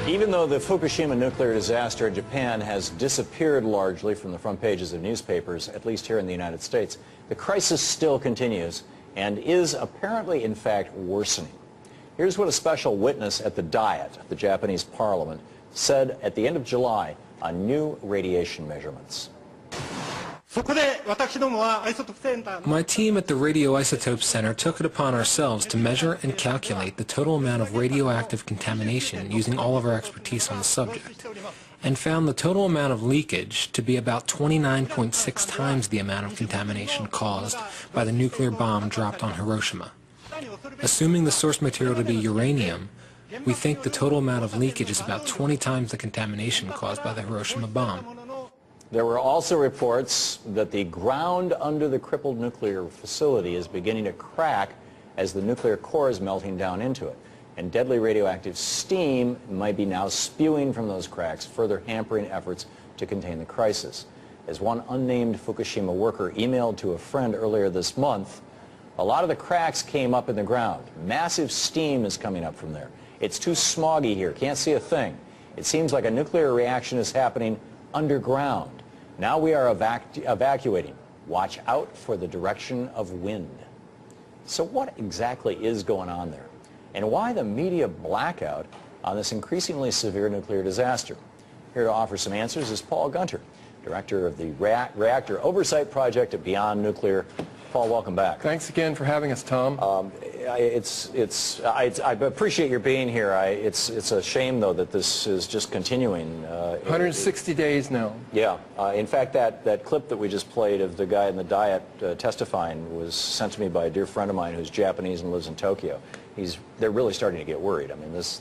Even though the Fukushima nuclear disaster in Japan has disappeared largely from the front pages of newspapers, at least here in the United States, the crisis still continues and is apparently, in fact, worsening. Here's what a special witness at the Diet, the Japanese parliament, said at the end of July on new radiation measurements. My team at the Radioisotope Center took it upon ourselves to measure and calculate the total amount of radioactive contamination using all of our expertise on the subject, and found the total amount of leakage to be about 29.6 times the amount of contamination caused by the nuclear bomb dropped on Hiroshima. Assuming the source material to be uranium, we think the total amount of leakage is about 20 times the contamination caused by the Hiroshima bomb. There were also reports that the ground under the crippled nuclear facility is beginning to crack as the nuclear core is melting down into it. And deadly radioactive steam might be now spewing from those cracks, further hampering efforts to contain the crisis. As one unnamed Fukushima worker emailed to a friend earlier this month, a lot of the cracks came up in the ground. Massive steam is coming up from there. It's too smoggy here, can't see a thing. It seems like a nuclear reaction is happening underground. Now we are evacuating. Watch out for the direction of wind. So what exactly is going on there? And why the media blackout on this increasingly severe nuclear disaster? Here to offer some answers is Paul Gunter, director of the Reactor Oversight Project at Beyond Nuclear. Paul, welcome back. Thanks again for having us, Tom. I appreciate your being here. It's a shame, though, that this is just continuing. 160 days now. Yeah. In fact, that clip that we just played of the guy in the Diet testifying was sent to me by a dear friend of mine who's Japanese and lives in Tokyo. They're really starting to get worried. I mean, this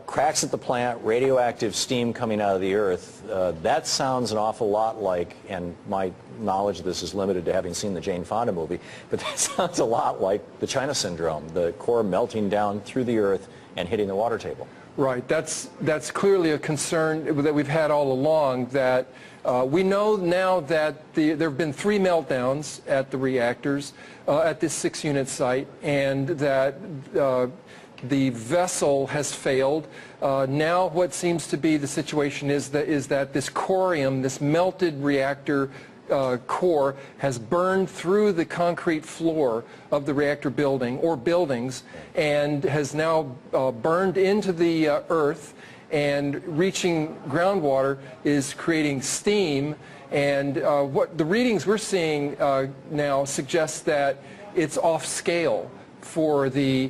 cracks at the plant, radioactive steam coming out of the earth, that sounds an awful lot like, and my knowledge of this is limited to having seen the Jane Fonda movie, but that sounds a lot like the China syndrome, the core melting down through the earth and hitting the water table. Right. That's clearly a concern that we've had all along, that we know now that there have been 3 meltdowns at the reactors at this 6-unit site, and that the vessel has failed. Now what seems to be the situation is that this corium, this melted reactor core, has burned through the concrete floor of the reactor building or buildings, and has now burned into the earth, and reaching groundwater is creating steam. And what the readings we're seeing now suggest that it's off scale for the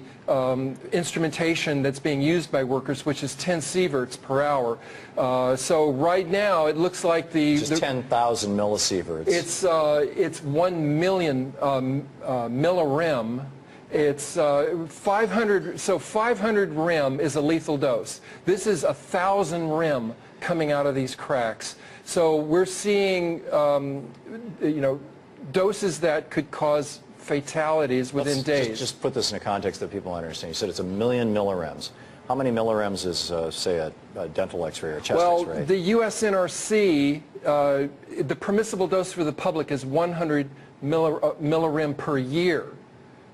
instrumentation that's being used by workers, which is 10 sieverts per hour. So right now it looks like just 10,000 millisieverts. It's 1 million millirem. It's 500. So 500 rem is a lethal dose. This is 1,000 rem coming out of these cracks. So we're seeing doses that could cause fatalities within days. Just put this in a context that people understand. You said it's 1 million millirems. How many millirems is, say, a dental x-ray or a chest x-ray? Well, the U.S. NRC, the permissible dose for the public is 100 millirem per year.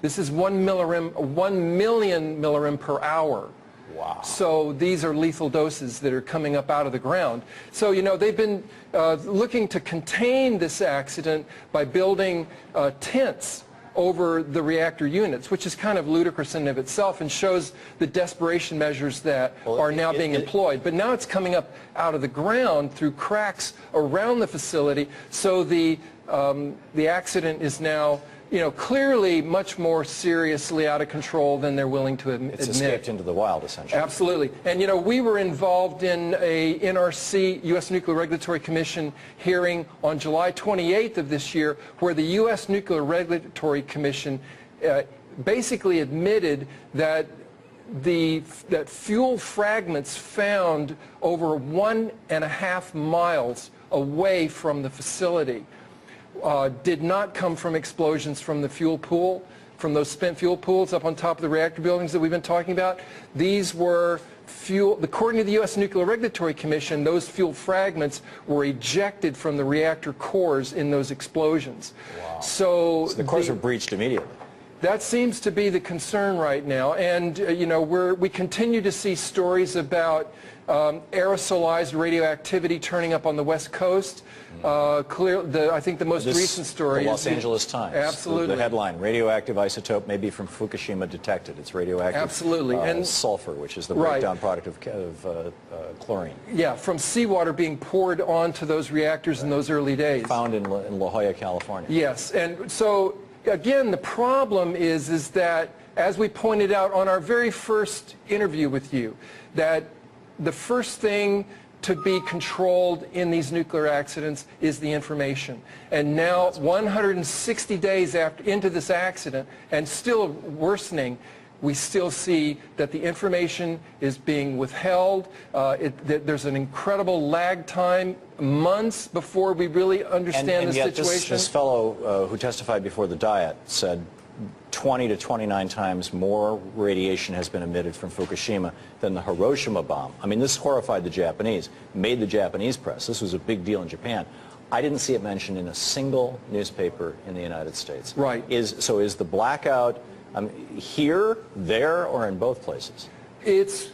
This is 1 million millirem per hour. Wow. So these are lethal doses that are coming up out of the ground. So, they've been looking to contain this accident by building tents over the reactor units, which is kind of ludicrous in and of itself, and shows the desperation measures that are now being employed. But now it's coming up out of the ground through cracks around the facility, so the accident is now clearly much more seriously out of control than they're willing to admit. It's escaped into the wild, essentially. Absolutely. And we were involved in a NRC, U.S. Nuclear Regulatory Commission hearing on July 28th of this year, where the U.S. Nuclear Regulatory Commission basically admitted that that fuel fragments found over 1.5 miles away from the facility did not come from explosions from the fuel pool, from those spent fuel pools up on top of the reactor buildings that we've been talking about. These were fuel, according to the U.S. Nuclear Regulatory Commission, those fuel fragments were ejected from the reactor cores in those explosions. Wow. So the cores were breached immediately. That seems to be the concern right now, and you know, we continue to see stories about aerosolized radioactivity turning up on the West Coast. I think the most recent story the is Los Angeles Times. Absolutely. The headline: radioactive isotope may be from Fukushima detected. It's radioactive. Absolutely. And sulfur, which is the breakdown product of chlorine. Yeah, from seawater being poured onto those reactors in those early days. Found in La Jolla, California. Yes, and so again, the problem is that, as we pointed out on our very first interview with you, that the first thing to be controlled in these nuclear accidents is the information. And now, 160 days into this accident, and still worsening, we still see that the information is being withheld. There's an incredible lag time, months before we really understand the situation. This fellow who testified before the Diet said 20 to 29 times more radiation has been emitted from Fukushima than the Hiroshima bomb. I mean, this horrified the Japanese, made the Japanese press. This was a big deal in Japan. I didn't see it mentioned in a single newspaper in the United States. Right. So is the blackout here, there, or in both places? It's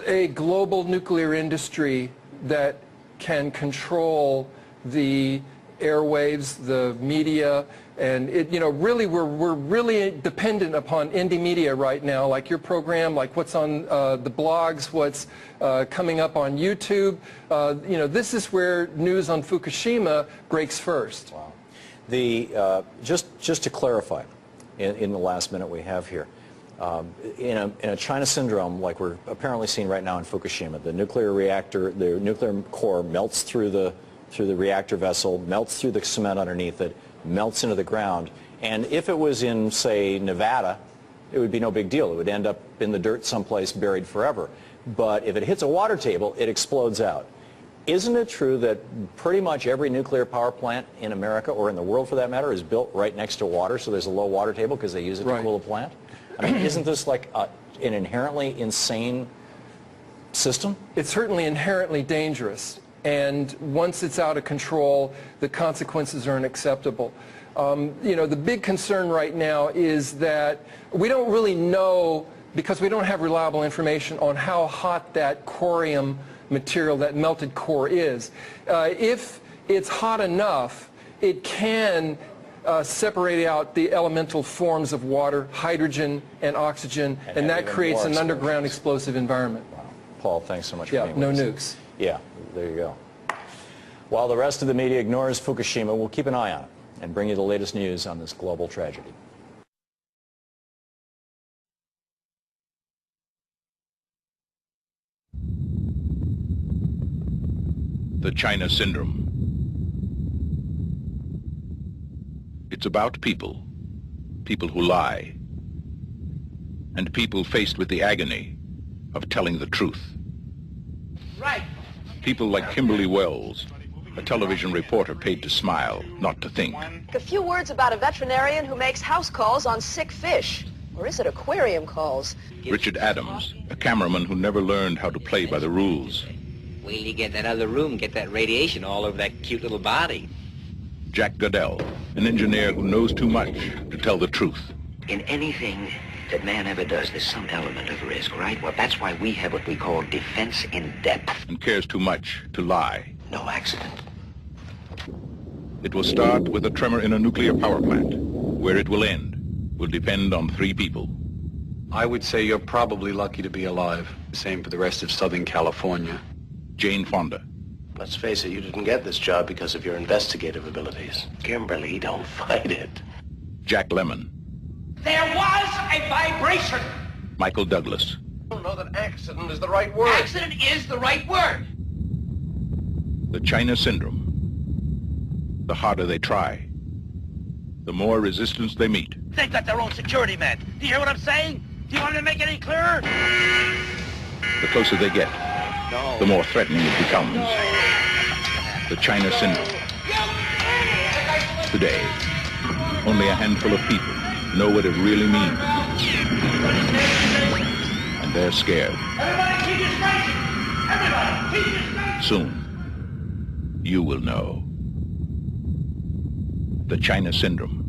a global nuclear industry that can control the airwaves, the media, and you know, really we're really dependent upon indie media right now, like your program, like what's on the blogs, what's coming up on YouTube. You know, this is where news on Fukushima breaks first. Wow. Just to clarify, in the last minute we have here, in a China syndrome like we're apparently seeing right now in Fukushima, the nuclear reactor, the nuclear core melts through the reactor vessel, melts through the cement underneath it, melts into the ground, and if it was in, say, Nevada, it would be no big deal. It would end up in the dirt someplace buried forever. But if it hits a water table, it explodes out. Isn't it true that pretty much every nuclear power plant in America, or in the world for that matter, is built right next to water, so there's a low water table because they use it to cool the plant? I mean, isn't this like an inherently insane system? It's certainly inherently dangerous. And once it's out of control, the consequences are unacceptable. You know, the big concern right now is that we don't really know, because we don't have reliable information on how hot that corium material, that melted core is. If it's hot enough, it can separate out the elemental forms of water, hydrogen and oxygen, and that creates an underground explosive environment. Wow. Paul, thanks so much for being with us. No nukes. Yeah, there you go. While the rest of the media ignores Fukushima, we'll keep an eye on it and bring you the latest news on this global tragedy. The China Syndrome. It's about people, people who lie, and people faced with the agony of telling the truth. Right. People like Kimberly Wells, a television reporter paid to smile, not to think. A few words about a veterinarian who makes house calls on sick fish. Or is it aquarium calls? Richard Adams, a cameraman who never learned how to play by the rules. Wait till you get in that other room, get that radiation all over that cute little body. Jack Goodell, an engineer who knows too much to tell the truth. In anything that man ever does, there's some element of risk, right? Well, that's why we have what we call defense in depth. And cares too much to lie. No accident. It will start with a tremor in a nuclear power plant. Where it will end will depend on 3 people. I would say you're probably lucky to be alive. Same for the rest of Southern California. Jane Fonda. Let's face it, you didn't get this job because of your investigative abilities. Kimberly, don't fight it. Jack Lemmon. There was a vibration. Michael Douglas. I don't know that accident is the right word. Accident is the right word. The China Syndrome. The harder they try, the more resistance they meet. They've got their own security men. Do you hear what I'm saying? Do you want me to make it any clearer? The closer they get, the more threatening it becomes. The China Syndrome. Today, only a handful of people know what it really means. And they're scared. Everybody keep your straight! Everybody keep your straight! Soon, you will know. The China Syndrome.